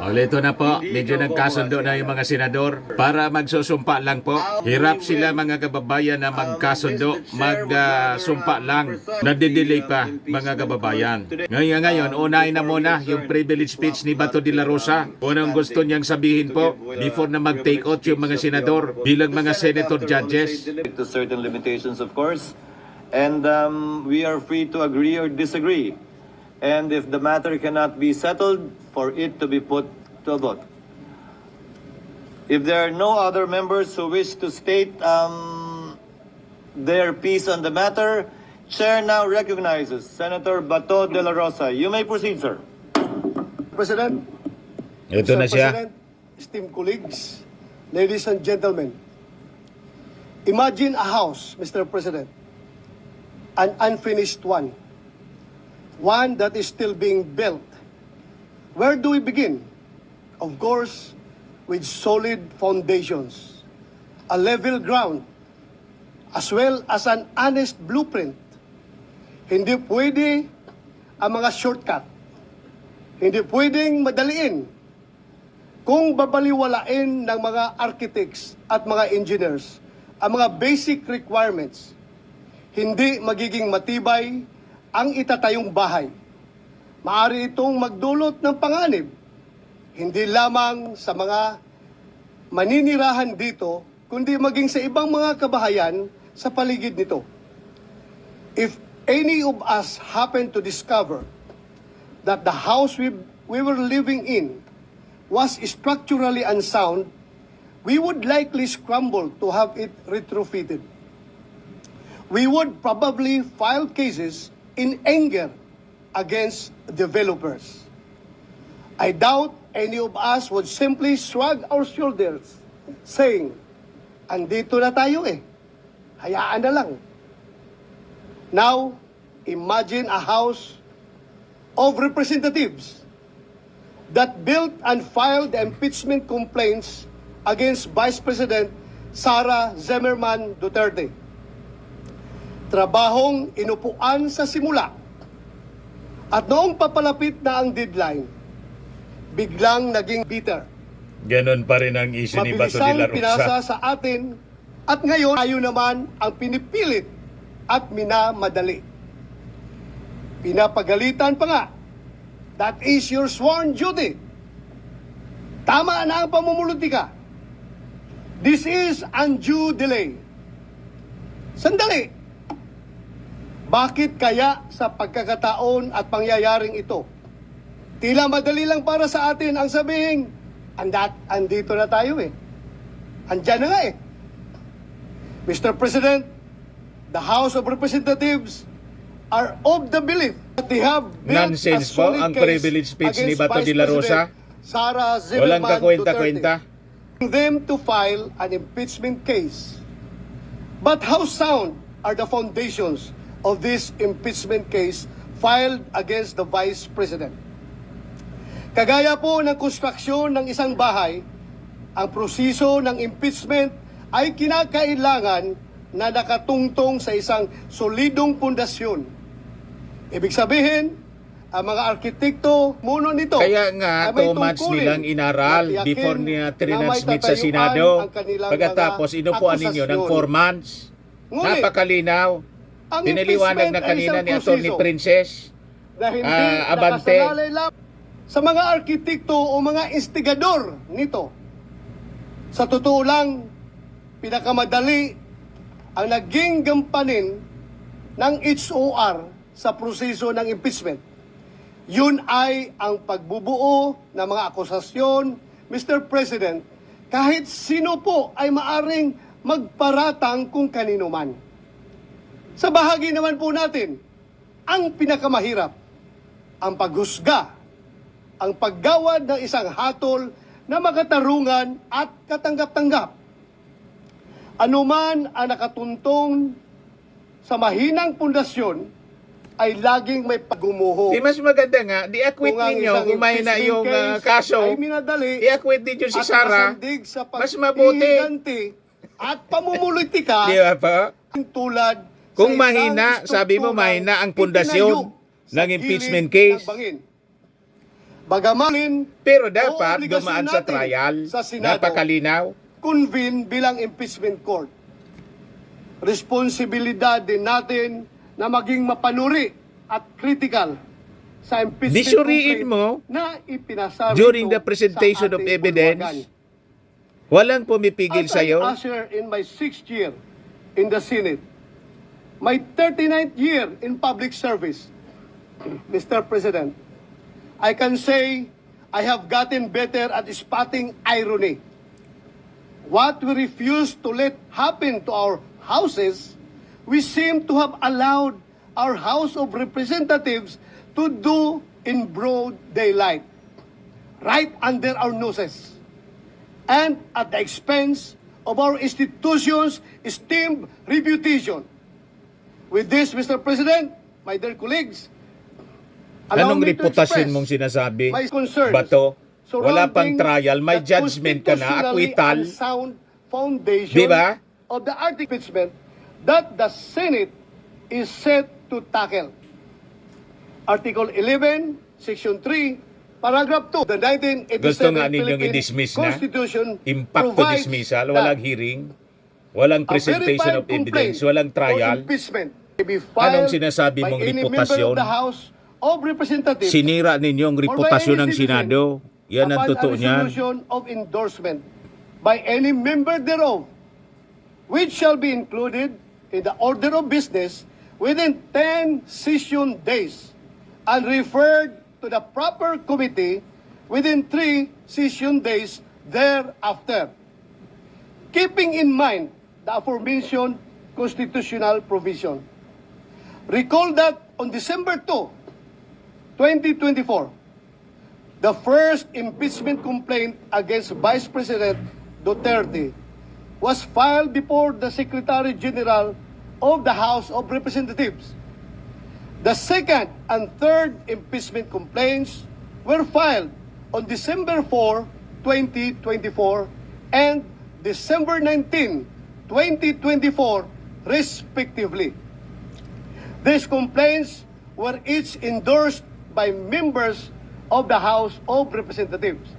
Ulit na po, medyo nagkasundo na yung mga senador para magsusumpa lang po. Hirap sila mga kababayan na magkasundo, magsumpa lang. Nadidelay pa mga kababayan. Ngayon, unahin na muna yung privilege speech ni Bato de la Rosa. Unang gusto niyang sabihin po before na mag-take out yung mga senador bilang mga senator judges. To certain limitations, of course. And we are free to agree or disagree. And if the matter cannot be settled, for it to be put to a vote. If there are no other members who wish to state their piece on the matter, Chair now recognizes Senator Bato de la Rosa. You may proceed, sir. President, Ito na siya. President, esteemed colleagues, ladies and gentlemen, imagine a house, Mr. President, an unfinished one that is still being built. Where do we begin? Of course, with solid foundations, a level ground, as well as an honest blueprint. Hindi pwede ang mga shortcut. Hindi pwedeng madaliin. Kung babaliwalain ng mga architects at mga engineers ang mga basic requirements, hindi magiging matibay ang itatayong bahay. Maaari itong magdulot ng panganib, hindi lamang sa mga maninirahan dito, kundi maging sa ibang mga kabahayan sa paligid nito. If any of us happen to discover that the house we were living in was structurally unsound, we would likely scramble to have it retrofitted. We would probably file cases in anger against developers. I doubt any of us would simply shrug our shoulders, saying, andito na tayo hayaan na lang. Now, imagine a house of representatives that built and filed the impeachment complaints against Vice President Sara Zimmerman Duterte. Trabahong inupuan sa simula. At noong papalapit na ang deadline, biglang naging bitter. Ganon pa rin ang issue ni Bato de la Mabilisang pinasa Rosa. sa atin at ngayon tayo naman ang pinipilit at minamadali. Pinapagalitan pa nga. That is your sworn duty. Tama na ang pamumulutika. This is undue delay. Sandali. Bakit kaya sa pagkakataon at pangyayaring ito, tila madali lang para sa atin ang sabihin, andito na tayo Andyan na nga Mr. President, the House of Representatives are of the belief that they have built Nonsense a po solid ang case privilege speech ni against Bato Vice de la Rosa. President Sara Walang Zimmerman kakwenta-kwenta. Duterte, them to file an impeachment case. But how sound are the foundations of this impeachment case filed against the Vice President? Kagaya po ng konstruksyon ng isang bahay, ang proseso ng impeachment ay kinakailangan na nakatungtong sa isang solidong pundasyon. Ibig sabihin, ang mga arkitekto muno nito Kaya nga, ay may 2 months tungkulin nilang inaral na tiyakin before niya na may trinasmit sa tatayuan Senado. ang kanilang Pagkatapos mga inupuan ninyo ng 4 akusasyon. months. Ngunit, Napakalinaw. ang Piniliwanag na impeachment ay kanina isang ni Atty. proseso Princess. na hindi Abante. nakasalalay lang sa mga arkitekto o mga instigador nito. Sa totoo lang, pinakamadali ang naging gampanin ng HOR sa proseso ng impeachment. Yun ay ang pagbubuo ng mga akusasyon, Mr. President, kahit sino po ay maaring magparatang kung kanino man. Sa bahagi naman po natin, ang pinakamahirap, ang paghusga, ang paggawad ng isang hatol na makatarungan at katanggap-tanggap. Anuman ang nakatuntong sa mahinang pundasyon, ay laging may pagumuho. Di mas maganda nga, di-acquit ninyo kung mahina yung kaso. Ay minadali, I-acquit ninyo si at Sara. masandig sa Mas mabuti. paghihiganti at pamumulitika Di ba pa? tulad Kung sa mahina, isang sabi mo strukturang mahina ang pundasyon itinayo sa ng impeachment gilid case. ng bangin. Bagaman Pero dapat obligasyon dumaan sa natin trial. sa Senado, Napakalinaw. convene bilang impeachment court. Responsibilidad din natin na maging mapanuri at critical sa impeachment Di suriin complaint mo na ipinasa during rito the presentation sa of ating evidence. pulwagan. Walang pumipigil As sa'yo. an usher in my 6th year in the Senate, my 39th year in public service, Mr. President, I can say I have gotten better at spotting irony. What we refuse to let happen to our houses, we seem to have allowed our House of Representatives to do in broad daylight, right under our noses, and at the expense of our institutions' esteemed reputation. With this, Mr. President, my dear colleagues, allow Anong me to reputasyon express mong sinasabi? my concerns Bato? Wala pang surrounding trial, may the judgment ka na, constitutionally acquittal. unsound foundation Di ba? of the article impeachment that the Senate is set to tackle. Article 11, Section 3, Paragraph 2, the 1987 Gusto nga ninyong Philippine i-dismiss na? Constitution Impact to provides dismissal, that walang hearing, walang a presentation verified of evidence, complaint walang or trial. impeachment may be filed Anong sinasabi by mong any member reputasyon? of the House of Representatives Sinira ninyong reputasyon ng Senado. Yan ang upon totoo a niyan. resolution of endorsement by any member thereof, which shall be included in the order of business within 10 session days and referred to the proper committee within 3 session days thereafter. Keeping in mind the aforementioned constitutional provision. Recall that on December 2, 2024, the first impeachment complaint against Vice President Duterte was filed before the Secretary General of the House of Representatives. The second and third impeachment complaints were filed on December 4, 2024 and December 19, 2024, respectively. These complaints were each endorsed by members of the House of Representatives.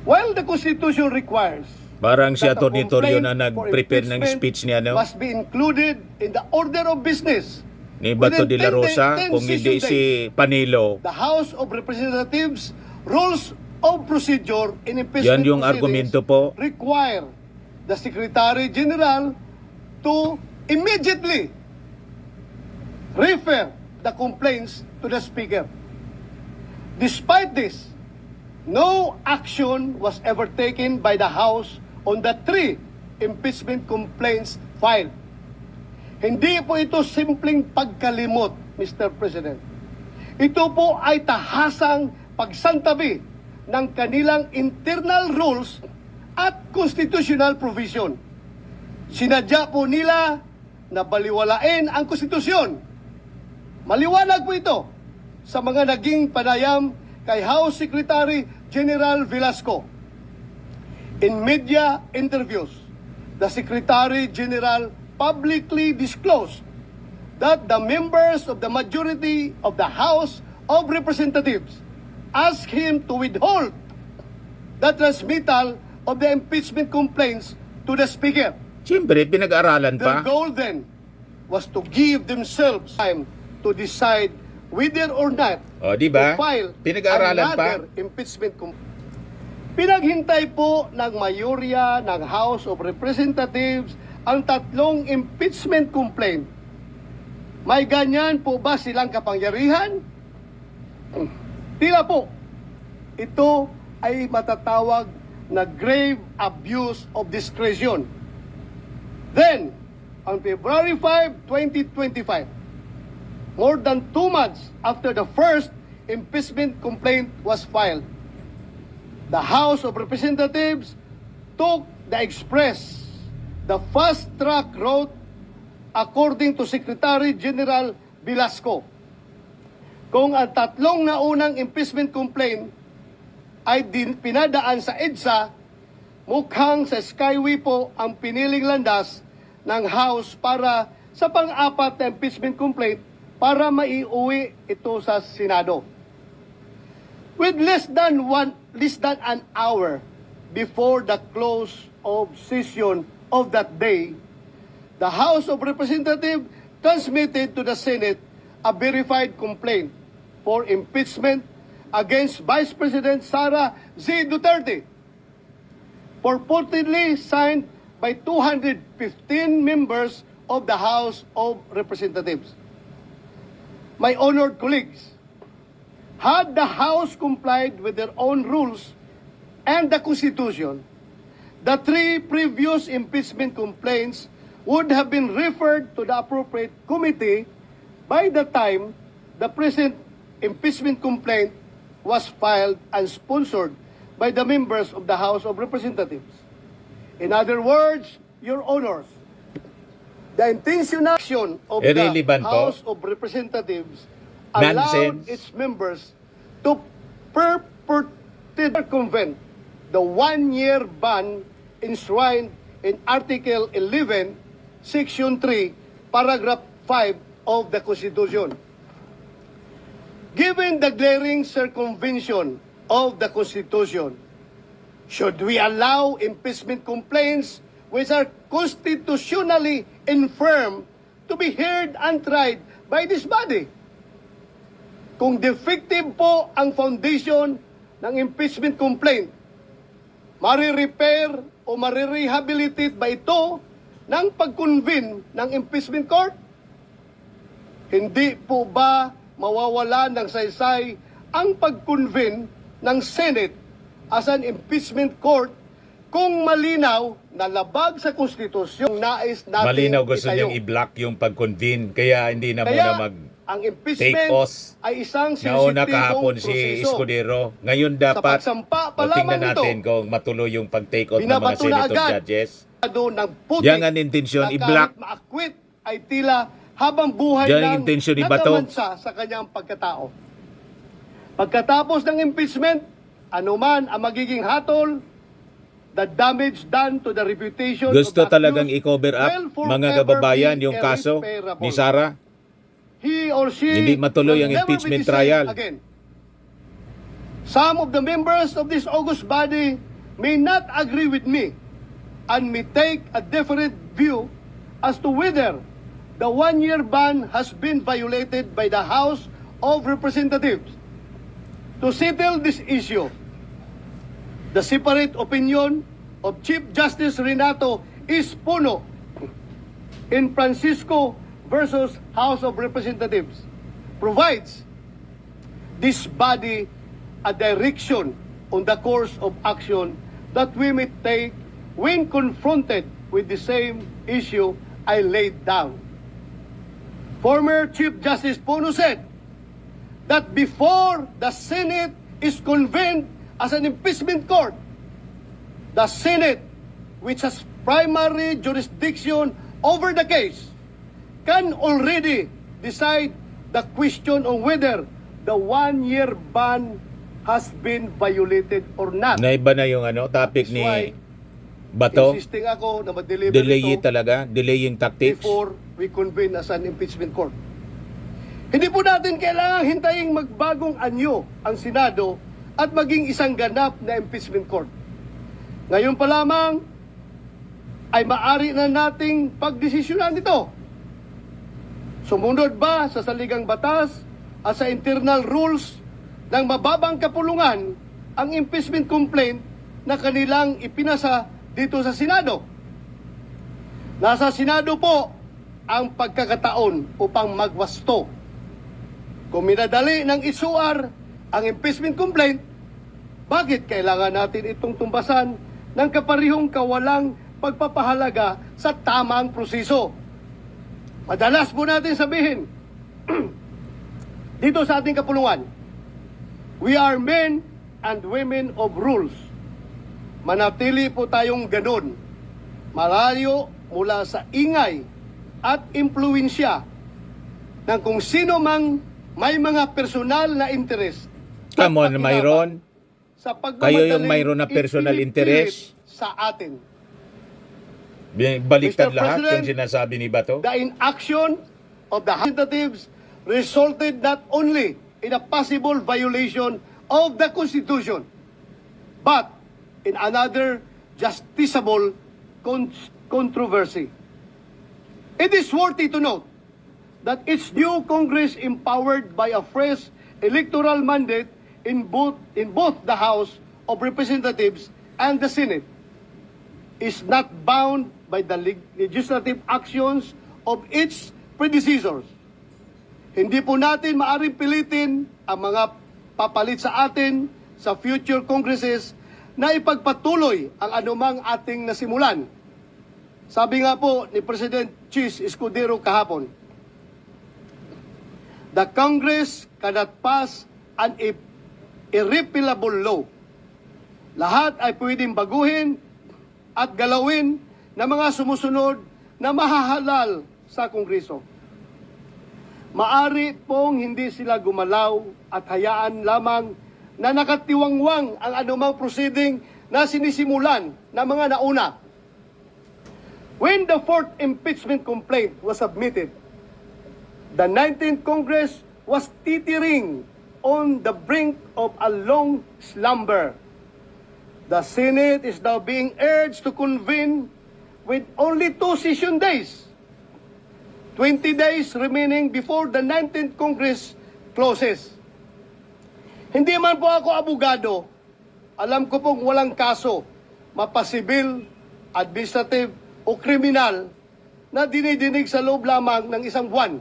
While the Constitution requires Parang si that a Atty. Torrio complaint na for nag-prepare ng impeachment speech niya, no? must be included in the order of business Ni Bato within de la 10 Rosa, 10 kung hindi session si days. Panilo. The House of Representatives Rules of Procedure in Yan Impeachment yung Proceedings argumento po. require the Secretary General to immediately refer the complaints to the Speaker. Despite this, no action was ever taken by the House on the 3 impeachment complaints filed. Hindi po ito simpleng pagkalimot, Mr. President. Ito po ay tahasang pagsantabi ng kanilang internal rules at constitutional provision. Sinadya po nila na baliwalain ang konstitusyon. Maliwanag po ito sa mga naging panayam kay House Secretary General Velasco. In media interviews, the Secretary General publicly disclosed that the members of the majority of the House of Representatives asked him to withhold the transmittal of the impeachment complaints to the Speaker. Siyempre, pinag-aralan Their pa. goal then was to give themselves time to decide whether or not O, di ba? to file Pinag-aralan pa. another impeachment complaint. Pinaghintay po ng mayorya ng House of Representatives ang 3 impeachment complaint. May ganyan po ba silang kapangyarihan? Tila po. Ito ay matatawag na grave abuse of discretion. Then, on February 5, 2025, more than 2 months after the first impeachment complaint was filed, the House of Representatives took the express, the fast-track route according to Secretary General Velasco. Kung ang 3 naunang impeachment complaint ay pinadaan sa EDSA, mukhang sa Skyway po ang piniling landas ng House para sa pang-4 na impeachment complaint para maiuwi ito sa Senado. with less than an hour before the close of session of that day, the House of Representatives transmitted to the Senate a verified complaint for impeachment against Vice President Sara Z. Duterte, purportedly signed by 215 members of the House of Representatives. My honored colleagues, had the House complied with their own rules and the Constitution, the three previous impeachment complaints would have been referred to the appropriate committee by the time the present impeachment complaint was filed and sponsored by the members of the House of Representatives. In other words, Your Honors, the intentional action of the Irrelevant po. House of Representatives allowed Nonsense. its members to purportedly circumvent the one-year ban enshrined in Article 11, Section 3, Paragraph 5 of the Constitution. Given the glaring circumvention of the Constitution, should we allow impeachment complaints which are constitutionally infirm to be heard and tried by this body? Kung defective po ang foundation ng impeachment complaint, marirepair o marirehabilitate ba ito ng pag-convene ng impeachment court? Hindi po ba mawawala ng saysay ang pag-convene ng Senate as an impeachment court kung malinaw na labag sa konstitusyon nais natin Malinaw gusto itayo? niyang i-block yung pag-convene, kaya hindi na Kaya, muna ang take impeachment us. ay isang Nauna sensitibong kahapon si proseso. Escudero. Ngayon Sa dapat pagsampa pa o tingnan lamang natin ito, kung matuloy yung pag-take out ng mga binabato na senator agad judges. ng putik Yan ang intensyon, na i-block. kahit ma-acquit ay tila habang buhay Yan ang lang intensyon ni Bato. nagamansa sa kanyang pagkatao. Pagkatapos ng impeachment, anuman ang magiging hatol, the damage done to the reputation Gusto of the talagang accused i-cover up, will mga forever kababayan, be yung kaso irreparable. ni Sara. He or she Hindi matuloy will ang never impeachment be the same trial. again. Some of the members of this august body may not agree with me and may take a different view as to whether the one-year ban has been violated by the House of Representatives. To settle this issue, the separate opinion of Chief Justice Renato Espuno in Francisco versus House of Representatives provides this body a direction on the course of action that we may take when confronted with the same issue I laid down. Former Chief Justice Puno said that before the Senate is convened as an impeachment court, the Senate, which has primary jurisdiction over the case, can already decide the question on whether the one-year ban has been violated or not. Naiba na yung topic That's ni why Bato. insisting ako na ma-deliver Delay ito talaga, delaying tactics. before we convene as an impeachment court. Hindi po natin kailangang hintayin magbagong anyo ang Senado at maging isang ganap na impeachment court. Ngayon pa lamang ay maaari na nating pagdesisyonan ito. Sumunod ba sa saligang batas at sa internal rules ng mababang kapulungan ang impeachment complaint na kanilang ipinasa dito sa Senado? Nasa Senado po ang pagkakataon upang magwasto. Kung minadali ng isuar ang impeachment complaint, bakit kailangan natin itong tumbasan ng kaparihong kawalang pagpapahalaga sa tamang proseso? Madalas po natin sabihin dito sa ating kapulungan, we are men and women of rules. Manatili po tayong ganun, malayo mula sa ingay at impluensya ng kung sino mang may mga personal na interest. Come on, Myron. Sa Kayo yung mayroon na personal interest. sa atin. Baliktad Mr. lahat President, yung sinasabi ni Bato. The inaction of the representatives resulted not only in a possible violation of the Constitution, but in another justiciable controversy. It is worthy to note that its new Congress, empowered by a fresh electoral mandate in both the House of Representatives and the Senate, is not bound by the legislative actions of its predecessors. Hindi po natin maaring pilitin ang mga papalit sa atin sa future Congresses na ipagpatuloy ang anumang ating nasimulan. Sabi nga po ni President Chis Escudero kahapon, the Congress cannot pass an irrepealable law. Lahat ay pwedeng baguhin at galawin ng mga sumusunod na mahahalal sa Kongreso. Maari pong hindi sila gumalaw at hayaan lamang na nakatiwangwang ang anumang proceeding na sinisimulan ng mga nauna. When the fourth impeachment complaint was submitted, the 19th Congress was teetering on the brink of a long slumber. The Senate is now being urged to convene with only 2 session days, 20 days remaining before the 19th Congress closes. Hindi man po ako abogado, alam ko pong walang kaso, mapasibil, administrative o kriminal na dinidinig sa loob lamang ng isang buwan.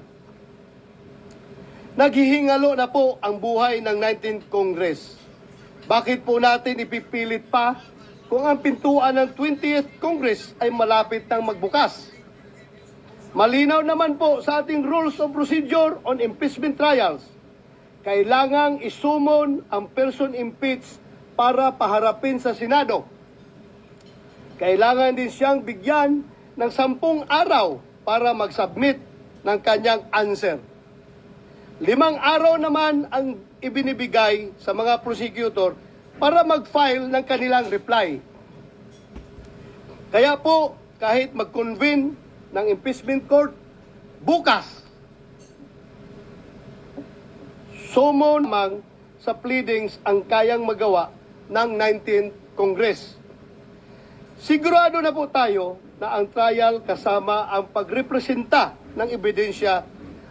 Naghihingalo na po ang buhay ng 19th Congress. Bakit po natin ipipilit pa kung ang pintuan ng 20th Congress ay malapit nang magbukas? Malinaw naman po sa ating Rules of Procedure on Impeachment Trials, kailangang isumon ang person impeached para paharapin sa Senado. Kailangan din siyang bigyan ng 10 araw para mag-submit ng kanyang answer. 5 araw naman ang ibinibigay sa mga prosecutor para mag-file ng kanilang reply. Kaya po, kahit mag-convene ng impeachment court bukas, summon mang sa pleadings ang kayang magawa ng 19th Congress. Sigurado na po tayo na ang trial kasama ang pagrepresenta ng ebidensya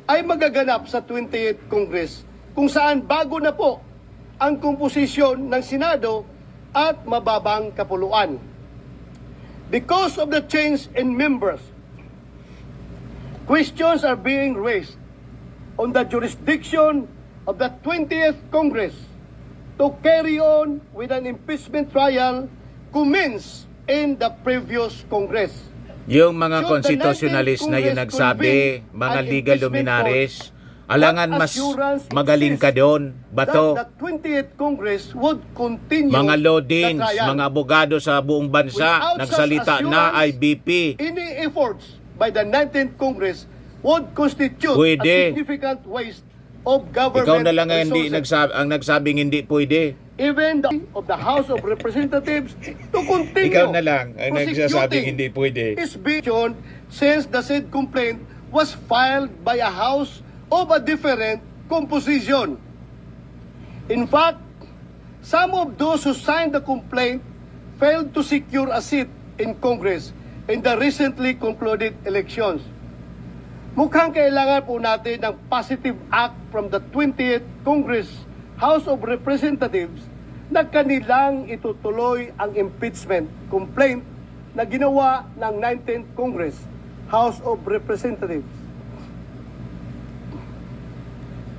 ay magaganap sa 20th Congress, kung saan bago na po ang komposisyon ng Senado at mababang kapuluan. Because of the change in members, questions are being raised on the jurisdiction of the 20th Congress to carry on with an impeachment trial commenced in the previous Congress. Yung mga konstitutionalist na yung nagsabi, mga legal luminaries, alangan mas magaling ka doon, bato. The 20th Congress would continue Mga law the deans, trial. mga abogado sa buong bansa, Without nagsalita such na assurance, IBP. Any efforts by the 19th Congress would constitute Pwede. a significant waste of government Ikaw na lang ang resources. nagsabing hindi pwede. Even of the House of Representatives to continue Ikaw na lang ang nagsasabing prosecuting hindi pwede. is being since the said complaint was filed by a House of a different composition. In fact, some of those who signed the complaint failed to secure a seat in Congress in the recently concluded elections. Mukhang kailangan po natin ng positive act from the 20th Congress House of Representatives na kanilang itutuloy ang impeachment complaint na ginawa ng 19th Congress House of Representatives.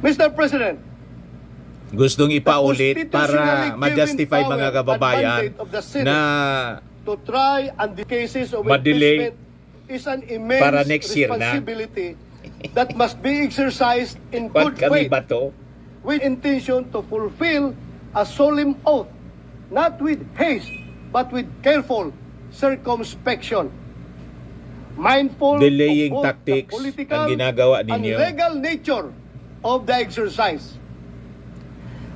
Mr. President, Gustong ipaulit constitutionally para ma-justify given mga power kababayan and mandate of the Senate na to try and the cases of Ma-delay impeachment is an immense para next year na. responsibility that must be exercised in ba't good kami faith ba to? with intention to fulfill a solemn oath, not with haste, but with careful circumspection. Mindful Delaying of both tactics the political ang ginagawa and ninyo. legal nature of the exercise.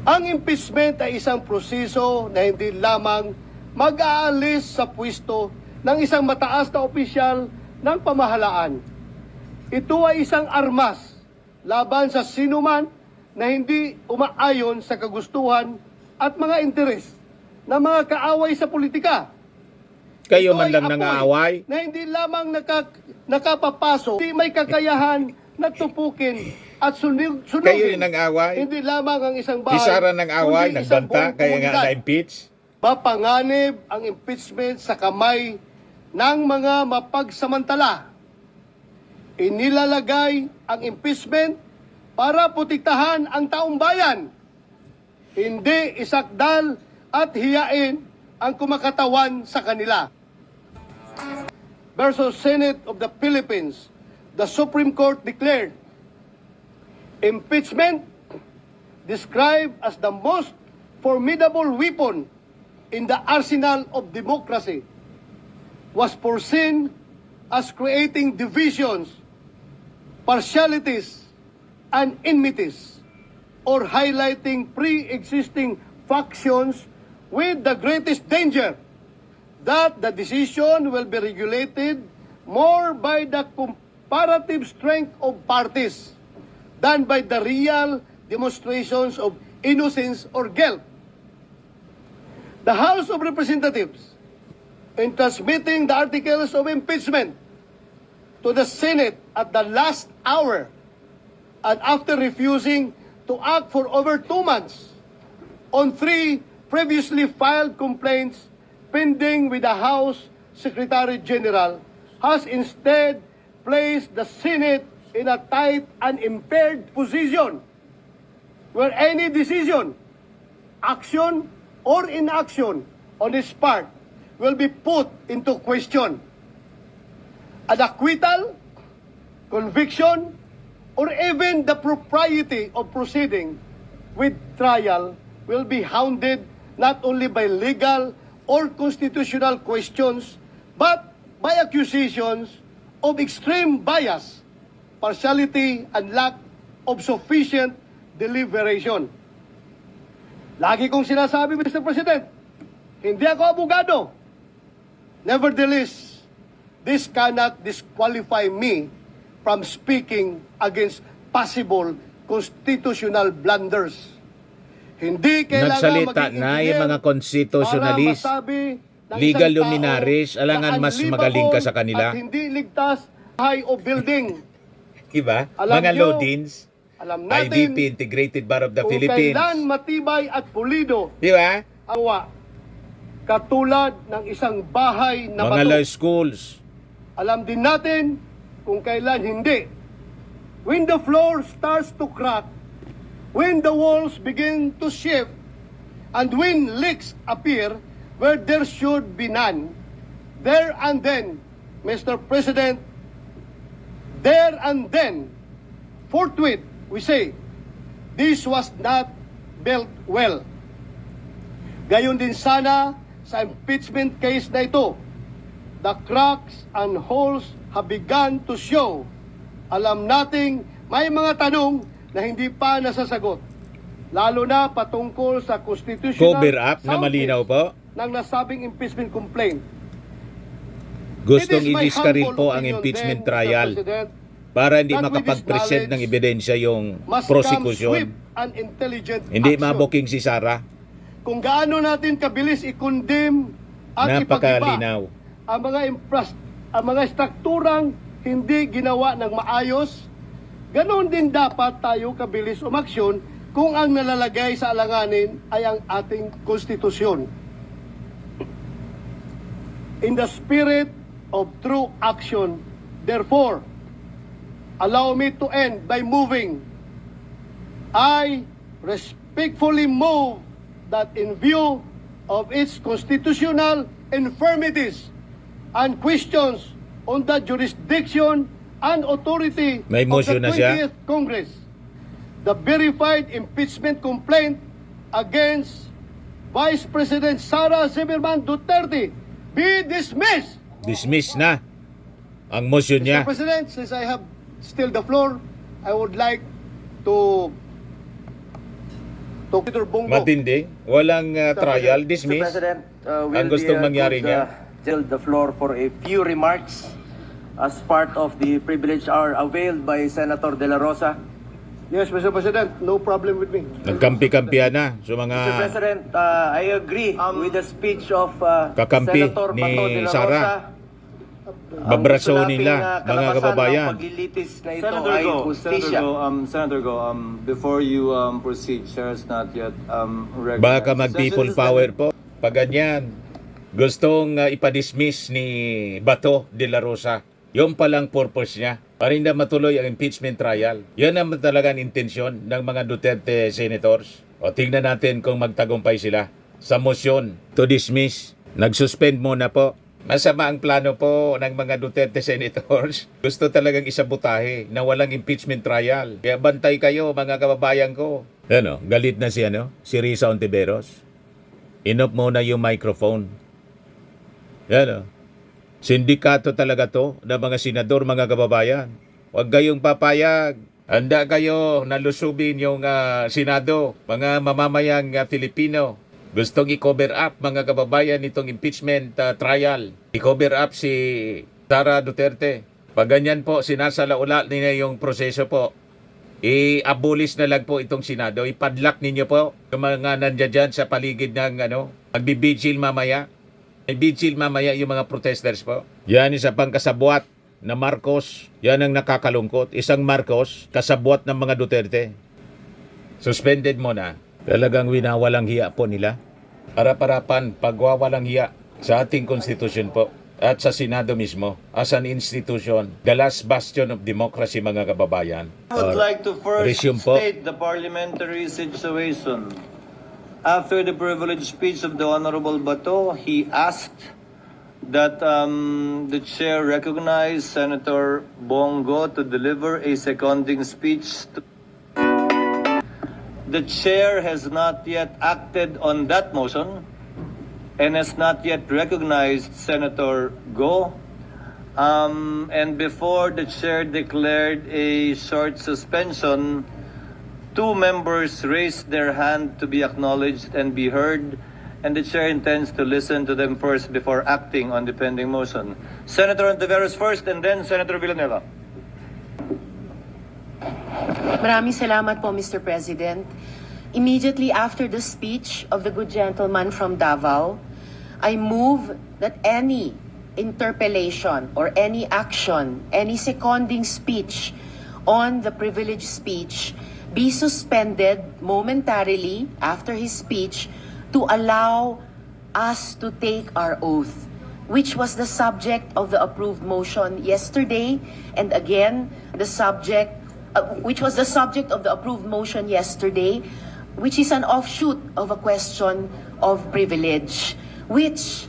Ang impeachment ay isang proseso na hindi lamang mag-aalis sa pwesto ng isang mataas na opisyal ng pamahalaan. Ito ay isang armas laban sa sinuman na hindi umaayon sa kagustuhan at mga interes ng mga kaaway sa politika. Kayo Ito man ay lang apoy nangaaway. na hindi lamang nakapapasok, hindi may kakayahan na tupukin at sunugin. Kayo yung nang-away. Hindi lamang ang isang Si bahay, Sara nang-away, kundi isang nagbanta, buong kaya nga komunidad. na-impeach. Mapanganib ang impeachment sa kamay ng mga mapagsamantala. Inilalagay ang impeachment para protektahan ang taong bayan, hindi isakdal at hiyain ang kumakatawan sa kanila. Versus Senate of the Philippines, the Supreme Court declared impeachment described as the most formidable weapon in the arsenal of democracy was foreseen as creating divisions, partialities, and enmities, or highlighting pre-existing factions with the greatest danger that the decision will be regulated more by the comparative strength of parties than by the real demonstrations of innocence or guilt. The House of Representatives, in transmitting the articles of impeachment to the Senate at the last hour and after refusing to act for over 2 months on 3 previously filed complaints pending with the House Secretary General, has instead placed the Senate in a tight and impaired position where any decision, action, or inaction on its part will be put into question. An acquittal, conviction, or even the propriety of proceeding with trial will be hounded not only by legal or constitutional questions, but by accusations of extreme bias, partiality, and lack of sufficient deliberation. Lagi kong sinasabi, Mr. President, hindi ako abogado. Nevertheless, this cannot disqualify me from speaking against possible constitutional blunders. Hindi kailangan Nagsalita maging na yung engineer mga constitutionalist, para masabi ng legal isang tao luminaries, alangan na mas unlivable magaling ka sa kanila. At hindi ligtas high o building. Diba? Alam Mga nyo, Lodins, alam natin IBP, Integrated Bar of the kung Philippines. kailan matibay at pulido Diba? ang wa, katulad ng isang bahay na Mga bato. law schools. Alam din natin kung kailan hindi. When the floor starts to crack, when the walls begin to shift, and when leaks appear where there should be none, there and then, Mr. President, there and then, forthwith, we say, this was not built well. Gayon din sana sa impeachment case na ito, the cracks and holes have begun to show. Alam nating may mga tanong na hindi pa nasasagot, lalo na patungkol sa constitutional Cover up na soundness malinaw po. ng nasabing impeachment complaint. Gustong It is my i-discarril humble po ang opinion impeachment then, Mr. trial President, para hindi that with makapag-present this ng knowledge ebidensya yung must come prosecution. swift and intelligent Hindi action. mabuking si Sara. Kung gaano natin kabilis i-condemn at Napakalinaw. ipag-iba ang mga strukturang hindi ginawa ng maayos, ganoon din dapat tayo kabilis umaksyon kung ang nalalagay sa alanganin ay ang ating konstitusyon. In the spirit of true action, therefore, allow me to end by moving. I respectfully move that in view of its constitutional infirmities and questions on the jurisdiction and authority May of motion na the siya? 20th Congress, the verified impeachment complaint against Vice President Sara Zimmerman Duterte be dismissed. Dismiss na ang motion niya. Mr. President, since I have still the floor, I would like to Peter Bongo. Matindi. Walang trial. Mr. Dismiss. President, Ang gustong mangyari niya. Yield the floor for a few remarks as part of the privilege hour availed by Senator De La Rosa. Yes, Mr. President, no problem with me. Nagkampi-kampihan na sa mga Mr. President, I agree with the speech of Kakampi Senator ni Bato de la Sara. Rosa. babraso Ang gusto nila, nating, mga kalabasan kababayan. ng paglilitis na ito Senator ay Go, hustisya. Senator Go, before you proceed, Chair is not yet recognized. Baka mag-people Session is power po. Pag ganyan, gustong ipadismiss ni Bato de la Rosa. Yung palang purpose niya. Para hindi matuloy ang impeachment trial. Yan ang talagang intensyon ng mga Duterte senators. O tingnan natin kung magtagumpay sila sa motion to dismiss. Nag-suspend muna po. Masama ang plano po ng mga Duterte senators. Gusto talagang isabotahe na walang impeachment trial. Kaya bantay kayo mga kababayan ko. Ano, galit na si Risa Ontiveros. Inop muna yung microphone. Yan o. Sindikato talaga to ng mga senador, mga kababayan. Huwag kayong papayag. Handa kayo na lusubin yung Senado, mga mamamayang Filipino. Gustong i-cover up, mga kababayan, itong impeachment trial. I-cover up si Sara Duterte. Pag ganyan po, sinasalaula nila yung proseso po. I-abolish na lang po itong Senado. Ipadlock ninyo po yung mga nandiyan dyan sa paligid ng magbibigil mamaya. May vigil mamaya yung mga protesters po. Yan isa pang kasabwat na Marcos. Yan ang nakakalungkot. Isang Marcos, kasabwat ng mga Duterte. Suspended mo na. Talagang winawalang hiya po nila. Harap-harapan, pagwawalang hiya sa ating konstitusyon po. At sa Senado mismo. As an institution, the last bastion of democracy, mga kababayan. I would like to first resume po. state the parliamentary situation. After the privileged speech of the Honorable Bato, he asked that the chair recognize Senator Bongo to deliver a seconding speech. The chair has not yet acted on that motion and has not yet recognized Senator Go. And before the chair declared a short suspension, two members raised their hand to be acknowledged and be heard, and the chair intends to listen to them first before acting on the pending motion. Senator Ontiveros first, and then Senator Villanueva. Maraming salamat po, Mr. President. Immediately after the speech of the good gentleman from Davao, I move that any interpellation or any action, any seconding speech on the privileged speech be suspended momentarily after his speech to allow us to take our oath, which was the subject of the approved motion yesterday, and again, which was the subject of the approved motion yesterday, which is an offshoot of a question of privilege, which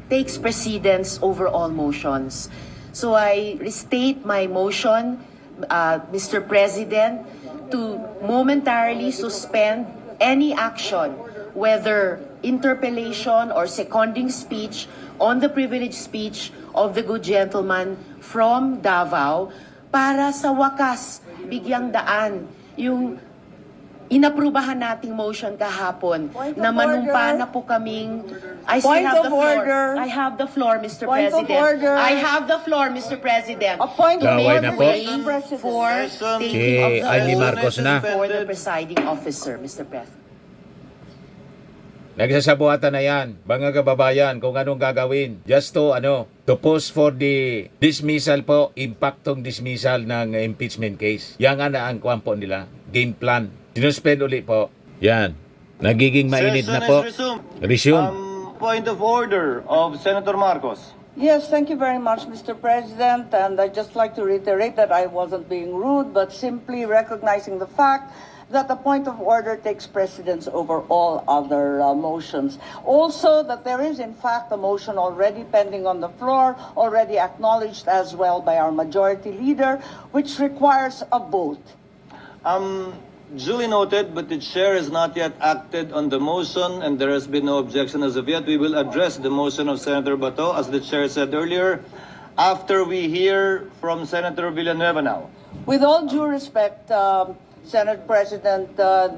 takes precedence over all motions. So I restate my motion, Mr. President, to momentarily suspend any action, whether interpellation or seconding speech, on the privileged speech of the good gentleman from Davao, para sa wakas bigyang daan yung inaprubahan nating motion kahapon na manumpa na po kaming I still Point have of the floor. order. I have the floor, Mr. Point of President. order. I have the floor, Mr. President. A point of Laway order, na po. Way Mr. President. for Session. taking of Si the Amy oath Marcos na. for the presiding officer, Mr. President. Nagsasabuatan na yan, mga kababayan, kung anong gagawin. Just to post for the dismissal po, impactong dismissal ng impeachment case. Yan nga na ang kwampo nila. Game plan. Sinuspend ulit po. Yan. Nagiging mainit na Session po. is resumed. Resume. Point of order of Senator Marcos. Yes, thank you very much, Mr. President. And I'd just like to reiterate that I wasn't being rude, but simply recognizing the fact that the point of order takes precedence over all other motions. Also, that there is, in fact, a motion already pending on the floor, already acknowledged as well by our majority leader, which requires a vote. Duly noted, but the chair has not yet acted on the motion and there has been no objection as of yet. We will address the motion of Senator Bato, as the chair said earlier, after we hear from Senator Villanueva now. With all due respect, Senate President, the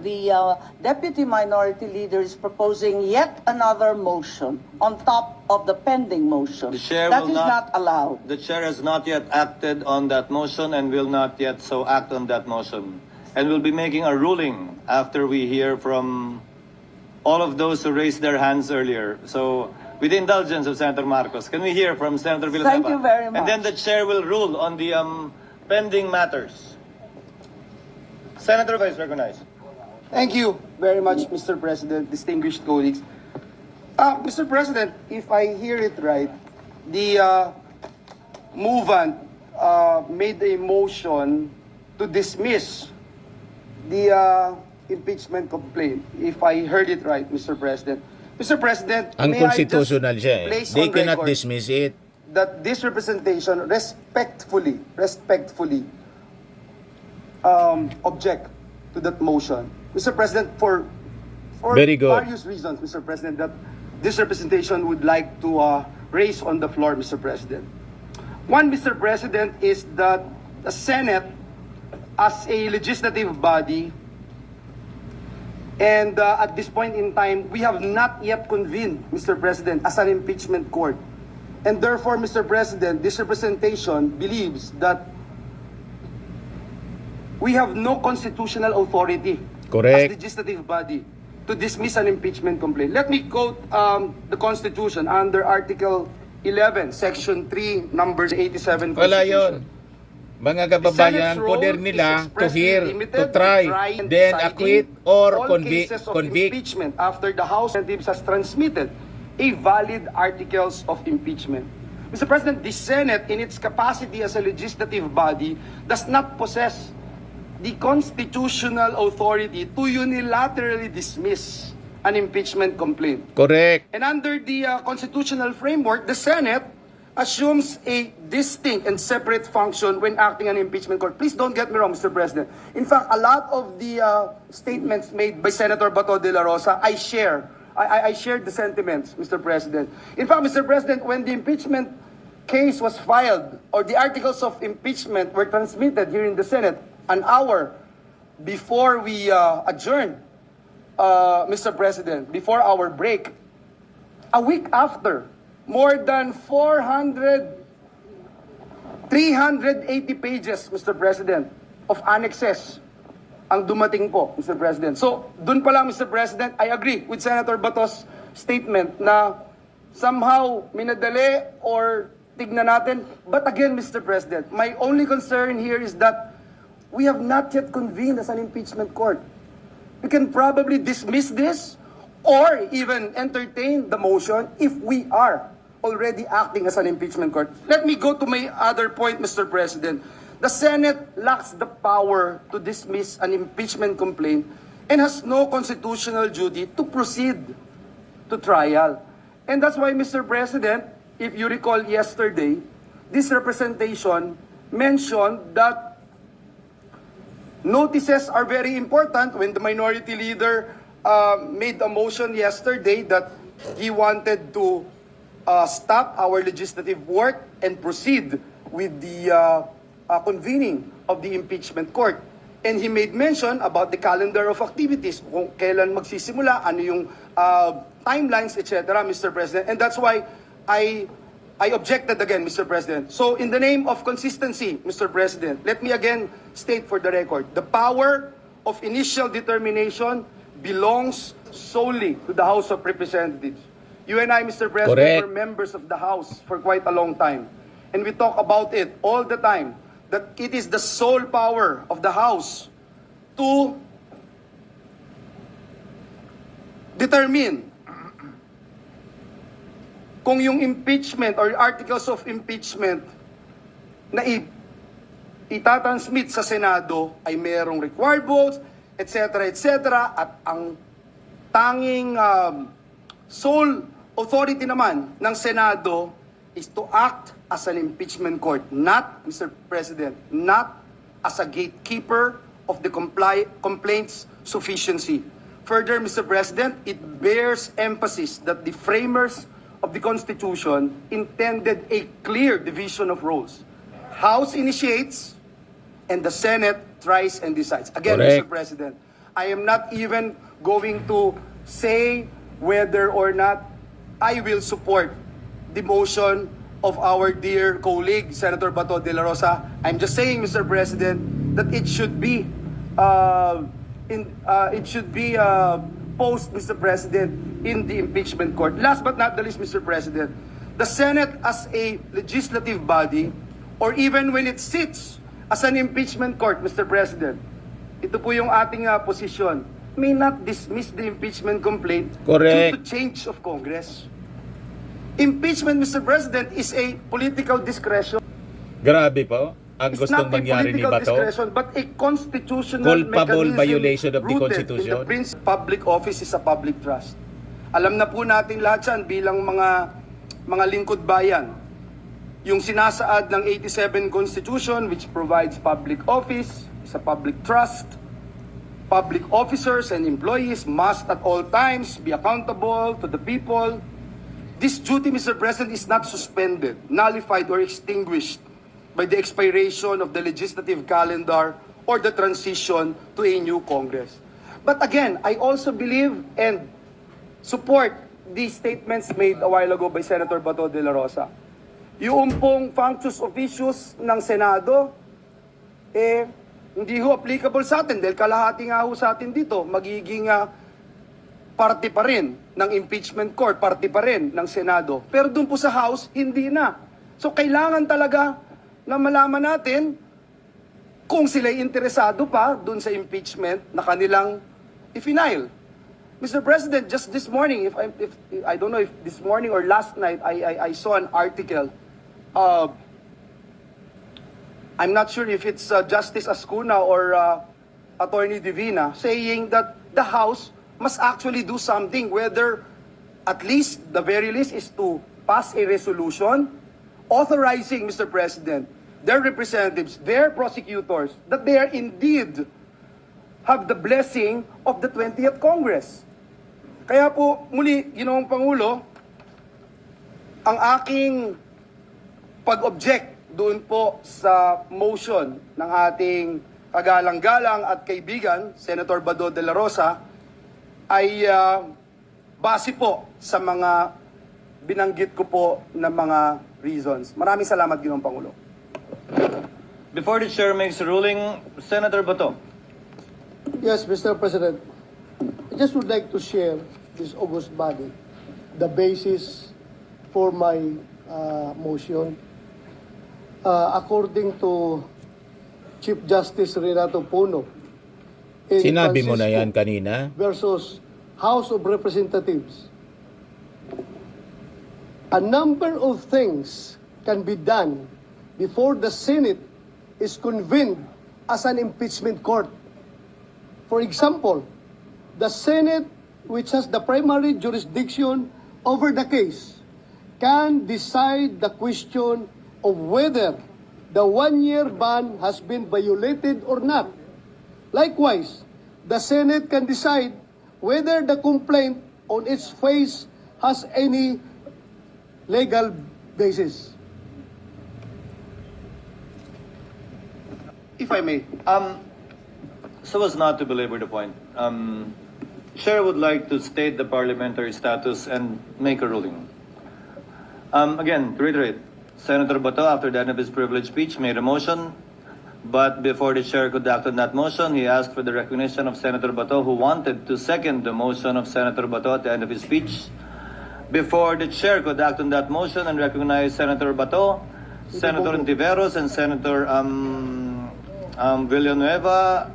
Deputy Minority Leader is proposing yet another motion on top of the pending motion. The chair That will is not allowed. The chair has not yet acted on that motion and will not yet so act on that motion. and we'll be making a ruling after we hear from all of those who raised their hands earlier. So, with the indulgence of Senator Marcos, can we hear from Senator Villanueva? Thank you very much. And then the chair will rule on the pending matters. Senator Vice recognized. Thank you very much, Mr. President, distinguished colleagues. Mr. President, if I hear it right, the movant made a motion to dismiss the impeachment complaint. If I heard it right, Mr. President. Mr. President, may I just Unconstitutional siya eh. place They on cannot record dismiss it. that this representation respectfully object to that motion. Mr. President, for Very good. various reasons, Mr. President, that this representation would like to raise on the floor, Mr. President. One, Mr. President, is that the Senate, as a legislative body, and at this point in time, we have not yet convened, Mr. President, as an impeachment court. And therefore, Mr. President, this representation believes that we have no constitutional authority Correct. as legislative body to dismiss an impeachment complaint. Let me quote the Constitution under Article 11, Section 3, number 87 Wala Constitution. yon. Mga kababayan, The Senate's poder role nila is to expressly hear, limited to try, and then deciding acquit or all cases of convict. impeachment after the House of Representatives has transmitted a valid articles of impeachment. Mr. President, the Senate, in its capacity as a legislative body, does not possess the constitutional authority to unilaterally dismiss an impeachment complaint. Correct. And under the constitutional framework, the Senate assumes a distinct and separate function when acting an impeachment court. Please don't get me wrong, Mr. President. In fact, a lot of the statements made by Senator Bato de la Rosa, I share. I share the sentiments, Mr. President. In fact, Mr. President, when the impeachment case was filed, or the articles of impeachment were transmitted here in the Senate, an hour before we adjourned, Mr. President, before our break, a week after, more than 380 pages, Mr. President, of annexes ang dumating po, Mr. President. So, dun pa lang, Mr. President, I agree with Senator Bato's statement na somehow minadali or tignan natin. But again, Mr. President, my only concern here is that we have not yet convened as an impeachment court. We can probably dismiss this or even entertain the motion if we are already acting as an impeachment court. Let me go to my other point, Mr. President. The Senate lacks the power to dismiss an impeachment complaint and has no constitutional duty to proceed to trial. And that's why, Mr. President, if you recall yesterday, this representation mentioned that notices are very important. When the minority leader made a motion yesterday that he wanted to stop our legislative work and proceed with the convening of the impeachment court. And he made mention about the calendar of activities, kung kailan magsisimula, ano yung timelines, etc., Mr. President. And that's why I objected again, Mr. President. So in the name of consistency, Mr. President, let me again state for the record, the power of initial determination belongs solely to the House of Representatives. You and I, Mr. President, Correct. were members of the House for quite a long time. And we talk about it all the time, that it is the sole power of the House to determine kung yung impeachment or articles of impeachment na itatransmit sa Senado ay merong required votes, etc., etc., at ang tanging sole authority naman ng Senado is to act as an impeachment court, not, Mr. President, not as a gatekeeper of the complaint's sufficiency. Further, Mr. President, it bears emphasis that the framers of the Constitution intended a clear division of roles. House initiates and the Senate tries and decides. Again, Correct. Mr. President, I am not even going to say whether or not I will support the motion of our dear colleague, Senator Bato de la Rosa. I'm just saying, Mr. President, that it should be it should be post, Mr. President, in the impeachment court. Last but not the least, Mr. President, the Senate as a legislative body, or even when it sits as an impeachment court, Mr. President, ito po yung ating posisyon, may not dismiss the impeachment complaint Correct. due to change of Congress. Impeachment, Mr. President, is a political discretion. Grabe po. Ang It's gustong not a mangyari ni political Bato. discretion, but a constitutional Culpable mechanism violation of the rooted Constitution. in the principle public office is a public trust. Alam na po natin lahat yan bilang mga lingkod bayan. Yung sinasaad ng 87 Constitution, which provides public office, is a public trust. Public officers and employees must at all times be accountable to the people. This duty, Mr. President, is not suspended, nullified, or extinguished by the expiration of the legislative calendar or the transition to a new Congress. But again, I also believe and support the statements made a while ago by Senator Bato de la Rosa. Yung pong functus officius ng Senado, hindi ho applicable sa atin dahil kalahati nga ho sa atin dito, magiging parte pa rin ng impeachment court, parte pa rin ng Senado. Pero dun po sa House, hindi na. So kailangan talaga na malaman natin kung sila'y interesado pa dun sa impeachment na kanilang i-final. Mr. President, just this morning, if I don't know if this morning or last night, I saw an article. I'm not sure if it's Justice Ascuna or Attorney Divina saying that the House must actually do something, whether at least, the very least, is to pass a resolution authorizing, Mr. President, their representatives, their prosecutors, that they are indeed have the blessing of the 20th Congress. Kaya po, muli, Ginoong Pangulo, ang aking pag-object doon po sa motion ng ating kagalang-galang at kaibigan, Senator Bato de la Rosa, ay base po sa mga binanggit ko po na mga reasons. Maraming salamat, Ginoong Pangulo. Before the chair makes a ruling, Senator Bato. Yes, Mr. President. I just would like to share this august body the basis for my motion. According to Chief Justice Renato Pono, in Sinabi mo na Francisco yan kanina. versus House of Representatives, a number of things can be done before the Senate is convened as an impeachment court. For example, the Senate, which has the primary jurisdiction over the case, can decide the question of whether the one-year ban has been violated or not. Likewise, the Senate can decide whether the complaint on its face has any legal basis. If I may. So as not to belabor the point, Chair would like to state the parliamentary status and make a ruling. Again, to reiterate, Senator Bato, after the end of his privileged speech, made a motion, but before the chair could act on that motion, he asked for the recognition of Senator Bato, who wanted to second the motion of Senator Bato at the end of his speech. Before the chair could act on that motion and recognize Senator Bato, Senator Ontiveros and Senator Villanueva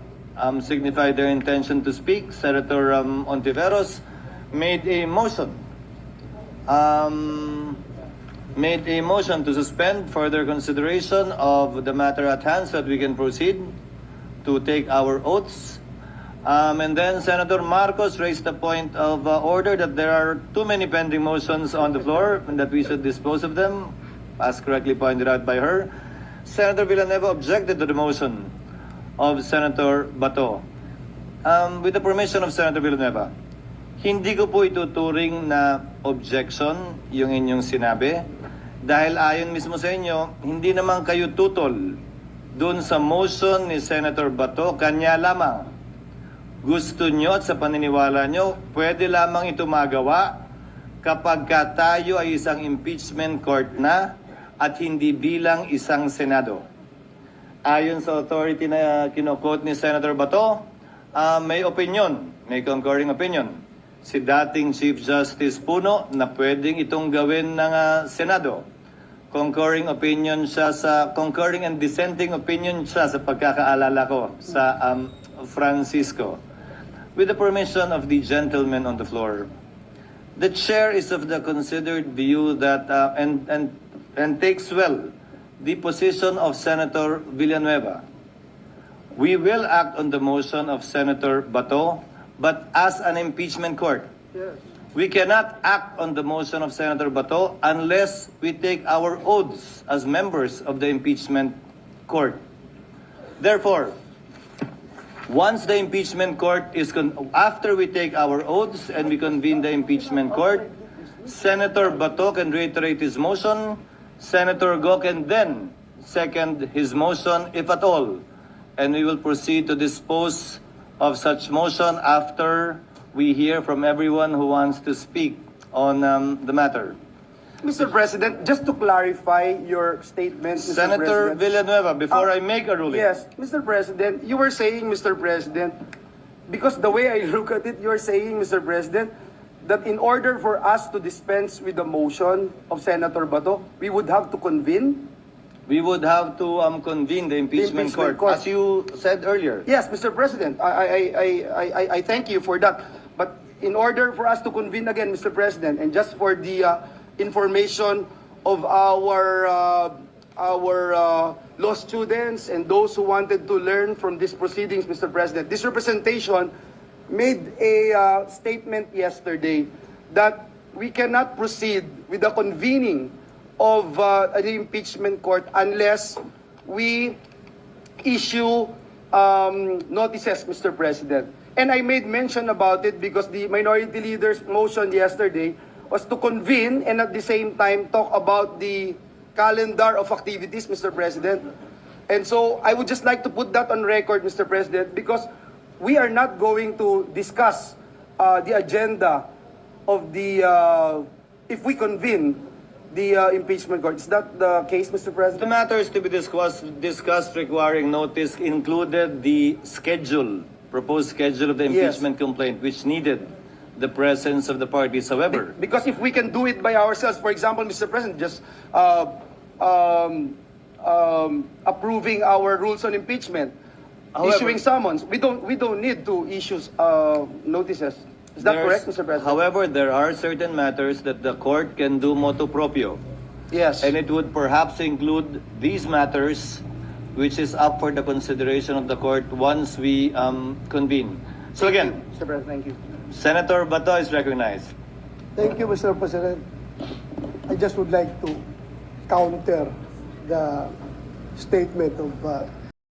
signified their intention to speak. Senator Ontiveros made a motion. Made a motion to suspend further consideration of the matter at hand so that we can proceed to take our oaths. And then Senator Marcos raised the point of order that there are too many pending motions on the floor and that we should dispose of them, as correctly pointed out by her. Senator Villanueva objected to the motion of Senator Bato. With the permission of Senator Villanueva, hindi ko po ituturing na objection yung inyong sinabi dahil ayon mismo sa inyo, hindi naman kayo tutol dun sa motion ni Senator Bato, kanya lamang. Gusto nyo at sa paniniwala nyo, pwede lamang ito magawa kapag tayo ay isang impeachment court na at hindi bilang isang Senado. ayon sa authority na kino-quote ni Senator Bato, may opinion, may concurring opinion. Si dating Chief Justice Puno na pwedeng itong gawin ng Senado. Concurring and dissenting opinion siya sa pagkakaalala ko sa Francisco. With the permission of the gentleman on the floor, the chair is of the considered view that and takes well the position of Senator Villanueva. We will act on the motion of Senator Bato, but as an impeachment court. We cannot act on the motion of Senator Bato unless we take our oaths as members of the impeachment court. Therefore, once the impeachment court after we take our oaths and we convene the impeachment court, Senator Bato can reiterate his motion, Senator Go can then second his motion if at all, and we will proceed to dispose of such motion after we hear from everyone who wants to speak on the matter. Mr. President, just to clarify your statement, Mr. Senator President. Villanueva, before I make a ruling. Yes, Mr. President, you were saying, Mr. President, because the way I look at it, you are saying, Mr. President, that in order for us to dispense with the motion of Senator Bato, we would have to convene? We would have to convene the impeachment, impeachment court, court. as you said earlier. Yes, Mr. President, I thank you for that. But in order for us to convene again, Mr. President, and just for the information of our law students and those who wanted to learn from these proceedings, Mr. President, this representation made a statement yesterday that we cannot proceed with the convening of the impeachment court unless we issue notices, Mr. President. And I made mention about it because the minority leader's motion yesterday was to convene and at the same time talk about the calendar of activities, Mr. President. And so I would just like to put that on record, Mr. President, because we are not going to discuss the agenda of the, if we convene the impeachment court. Is that the case, Mr. The President? matters to be discussed requiring notice included the proposed schedule of the Yes. impeachment complaint, which needed the presence of the parties. However, Because if we can do it by ourselves, for example, Mr. President, just approving our rules on impeachment, However- issuing summons, we don't need to issue notices. Is that correct, Mr. President? However, there are certain matters that the court can do motu proprio, Yes. and it would perhaps include these matters, which is up for the consideration of the court once we convene. So again, Mr. President, thank you. Senator Bato is recognized. Thank you, Mr. President. I just would like to counter the statement of